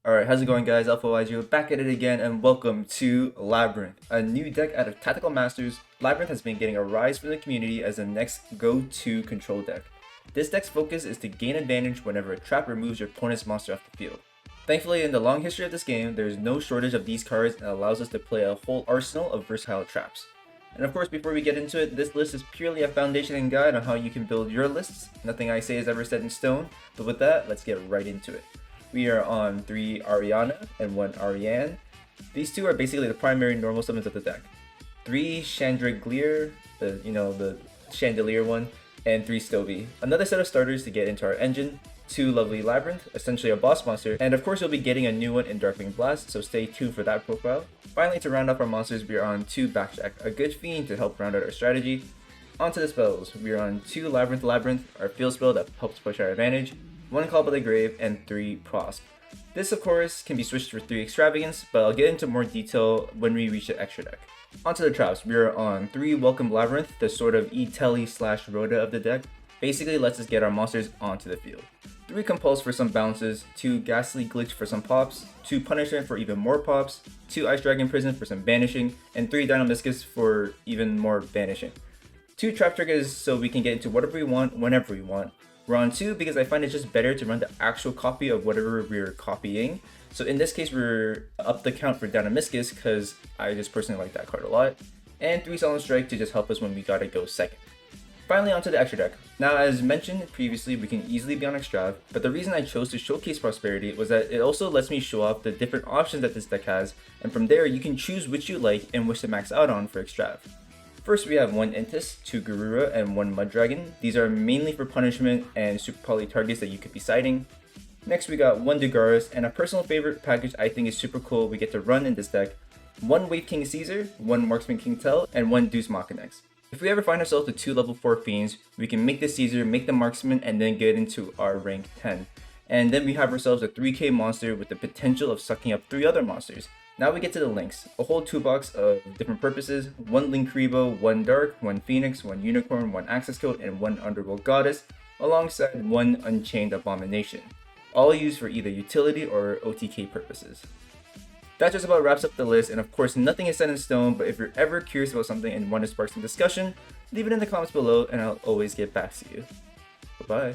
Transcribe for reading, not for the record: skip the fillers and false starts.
Alright, how's it going guys? AlphaYGO back at it again and welcome to Labrynth, a new deck out of Tactical Masters. Labrynth has been getting a rise from the community as the next go-to control deck. This deck's focus is to gain advantage whenever a trap removes your opponent's monster off the field. Thankfully, in the long history of this game, there is no shortage of these cards and allows us to play a whole arsenal of versatile traps. And of course, before we get into it, this list is purely a foundation and guide on how you can build your lists. Nothing I say is ever set in stone, but with that, let's get right into it. We are on 3 Ariana and 1 Ariane. These two are basically the primary normal summons of the deck. 3 Chandraglier, the chandelier one, and 3 Stovie. Another set of starters to get into our engine. 2 lovely Labrynth, essentially a boss monster, and of course you'll be getting a new one in Darkwing Blast, so stay tuned for that profile. Finally, to round off our monsters, we are on 2 Backjack, a good fiend to help round out our strategy. Onto the spells, we are on 2 Labrynth, our field spell that helps push our advantage, 1 Call by the Grave, and 3 Prosp. This of course can be switched for 3 Extravagance, but I'll get into more detail when we reach the extra deck. Onto the traps, we are on 3 Welcome Labrynth, the sort of E-Telly / Rhoda of the deck. Basically lets us get our monsters onto the field. 3 Compulse for some bounces, 2 Ghastly Glitch for some pops, 2 Punishment for even more pops, 2 Ice Dragon Prison for some banishing, and 3 Dynamiscus for even more banishing. 2 Trap Triggers so we can get into whatever we want, whenever we want. We're on 2 because I find it just better to run the actual copy of whatever we're copying. So in this case, we're up the count for Dynamiscus because I just personally like that card a lot. And 3 Solemn Strike to just help us when we gotta go second. Finally, onto the extra deck. Now, as mentioned previously, we can easily be on Extrav, but the reason I chose to showcase Prosperity was that it also lets me show off the different options that this deck has, and from there you can choose which you like and which to max out on for Extrav. First, we have 1 Intis, 2 Garura, and 1 Mud Dragon. These are mainly for punishment and super poly targets that you could be siding. Next, we got 1 Dugaris, and a personal favorite package I think is super cool we get to run in this deck. 1 Wave King Caesar, 1 Marksman King Tell, and 1 Deuce Machinex. If we ever find ourselves with 2 level 4 Fiends, we can make the Caesar, make the Marksman, and then get into our rank 10. And then we have ourselves a 3k monster with the potential of sucking up 3 other monsters. Now we get to the links, a whole toolbox of different purposes, 1 Linkuriboh, 1 Dark, 1 Phoenix, 1 Unicorn, 1 Access Code, and 1 Underworld Goddess, alongside 1 Unchained Abomination, all used for either utility or OTK purposes. That just about wraps up the list, and of course nothing is set in stone, but if you're ever curious about something and want to spark some discussion, leave it in the comments below and I'll always get back to you. Bye-bye.